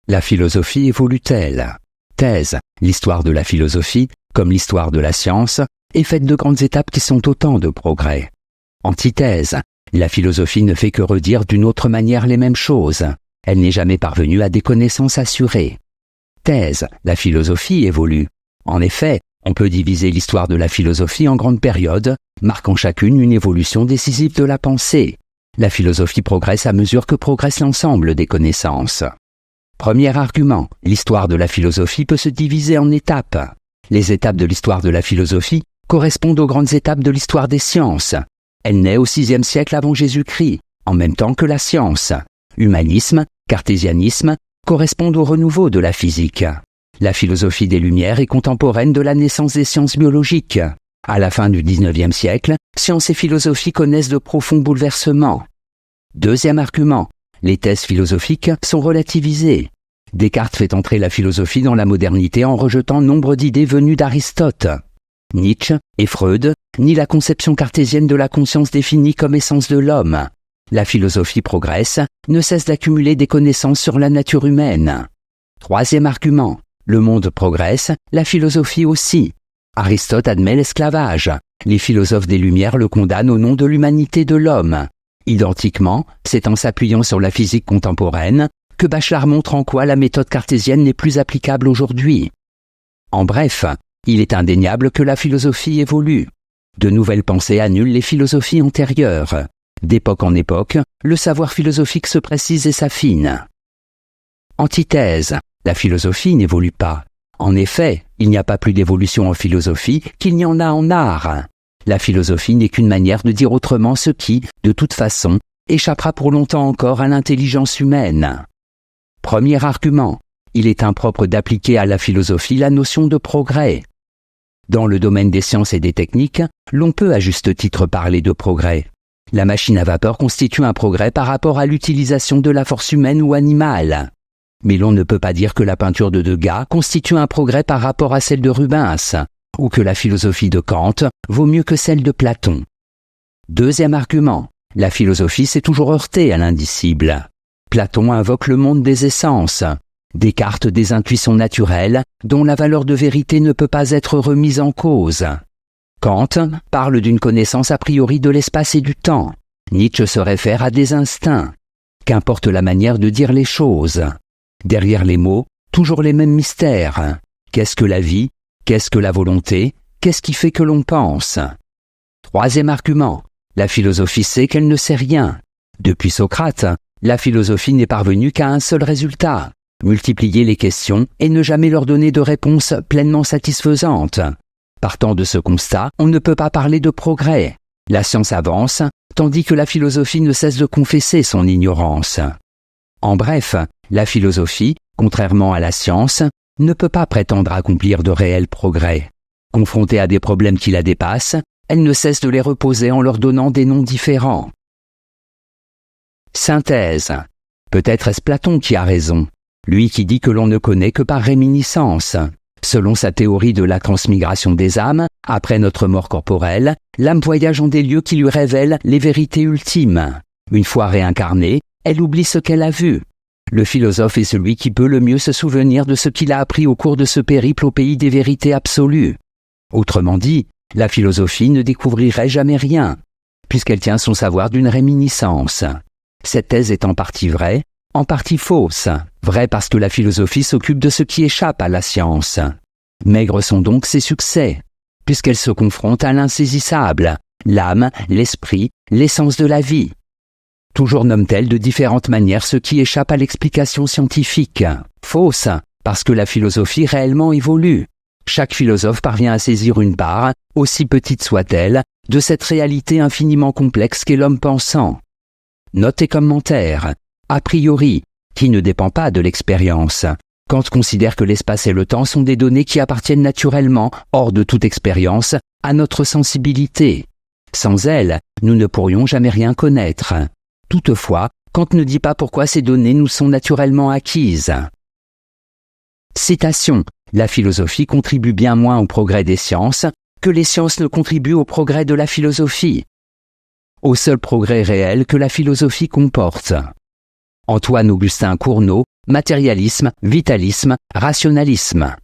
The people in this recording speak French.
La philosophie évolue-t-elle? Thèse. L'histoire de la philosophie, comme l'histoire de la science, est faite de grandes étapes qui sont autant de progrès. Antithèse. La philosophie ne fait que redire d'une autre manière les mêmes choses. Elle n'est jamais parvenue à des connaissances assurées. Thèse. La philosophie évolue. En effet, on peut diviser l'histoire de la philosophie en grandes périodes, marquant chacune une évolution décisive de la pensée. La philosophie progresse à mesure que progresse l'ensemble des connaissances. Premier argument, l'histoire de la philosophie peut se diviser en étapes. Les étapes de l'histoire de la philosophie correspondent aux grandes étapes de l'histoire des sciences. Elle naît au VIe siècle avant Jésus-Christ, en même temps que la science. Humanisme, cartésianisme correspondent au renouveau de la physique. La philosophie des Lumières est contemporaine de la naissance des sciences biologiques. À la fin du XIXe siècle, science et philosophie connaissent de profonds bouleversements. Deuxième argument, les thèses philosophiques sont relativisées. Descartes fait entrer la philosophie dans la modernité en rejetant nombre d'idées venues d'Aristote. Nietzsche et Freud nient la conception cartésienne de la conscience définie comme essence de l'homme. La philosophie progresse, ne cesse d'accumuler des connaissances sur la nature humaine. Troisième argument, le monde progresse, la philosophie aussi. Aristote admet l'esclavage. Les philosophes des Lumières le condamnent au nom de l'humanité de l'homme. Identiquement, c'est en s'appuyant sur la physique contemporaine que Bachelard montre en quoi la méthode cartésienne n'est plus applicable aujourd'hui. En bref, il est indéniable que la philosophie évolue. De nouvelles pensées annulent les philosophies antérieures. D'époque en époque, le savoir philosophique se précise et s'affine. Antithèse. La philosophie n'évolue pas. En effet, il n'y a pas plus d'évolution en philosophie qu'il n'y en a en art. La philosophie n'est qu'une manière de dire autrement ce qui, de toute façon, échappera pour longtemps encore à l'intelligence humaine. Premier argument, il est impropre d'appliquer à la philosophie la notion de progrès. Dans le domaine des sciences et des techniques, l'on peut à juste titre parler de progrès. La machine à vapeur constitue un progrès par rapport à l'utilisation de la force humaine ou animale. Mais l'on ne peut pas dire que la peinture de Degas constitue un progrès par rapport à celle de Rubens, ou que la philosophie de Kant vaut mieux que celle de Platon. Deuxième argument, la philosophie s'est toujours heurtée à l'indicible. Platon invoque le monde des essences, Descartes des intuitions naturelles dont la valeur de vérité ne peut pas être remise en cause. Kant parle d'une connaissance a priori de l'espace et du temps. Nietzsche se réfère à des instincts. Qu'importe la manière de dire les choses. Derrière les mots, toujours les mêmes mystères. Qu'est-ce que la vie? Qu'est-ce que la volonté? Qu'est-ce qui fait que l'on pense? Troisième argument, la philosophie sait qu'elle ne sait rien. Depuis Socrate, la philosophie n'est parvenue qu'à un seul résultat, multiplier les questions et ne jamais leur donner de réponse pleinement satisfaisante. Partant de ce constat, on ne peut pas parler de progrès. La science avance, tandis que la philosophie ne cesse de confesser son ignorance. En bref, la philosophie, contrairement à la science, ne peut pas prétendre accomplir de réels progrès. Confrontée à des problèmes qui la dépassent, elle ne cesse de les reposer en leur donnant des noms différents. Synthèse. Peut-être est-ce Platon qui a raison, lui qui dit que l'on ne connaît que par réminiscence. Selon sa théorie de la transmigration des âmes, après notre mort corporelle, l'âme voyage en des lieux qui lui révèlent les vérités ultimes. Une fois réincarnée, elle oublie ce qu'elle a vu. Le philosophe est celui qui peut le mieux se souvenir de ce qu'il a appris au cours de ce périple au pays des vérités absolues. Autrement dit, la philosophie ne découvrirait jamais rien, puisqu'elle tient son savoir d'une réminiscence. Cette thèse est en partie vraie, en partie fausse. Vraie parce que la philosophie s'occupe de ce qui échappe à la science. Maigres sont donc ses succès, puisqu'elle se confronte à l'insaisissable, l'âme, l'esprit, l'essence de la vie. Toujours nomme-t-elle de différentes manières ce qui échappe à l'explication scientifique. Fausse, parce que la philosophie réellement évolue. Chaque philosophe parvient à saisir une part, aussi petite soit-elle, de cette réalité infiniment complexe qu'est l'homme pensant. Note et commentaire. A priori, qui ne dépend pas de l'expérience. Kant considère que l'espace et le temps sont des données qui appartiennent naturellement, hors de toute expérience, à notre sensibilité. Sans elles, nous ne pourrions jamais rien connaître. Toutefois, Kant ne dit pas pourquoi ces données nous sont naturellement acquises. Citation. La philosophie contribue bien moins au progrès des sciences que les sciences ne contribuent au progrès de la philosophie. Au seul progrès réel que la philosophie comporte. Antoine-Augustin Cournot, matérialisme, vitalisme, rationalisme.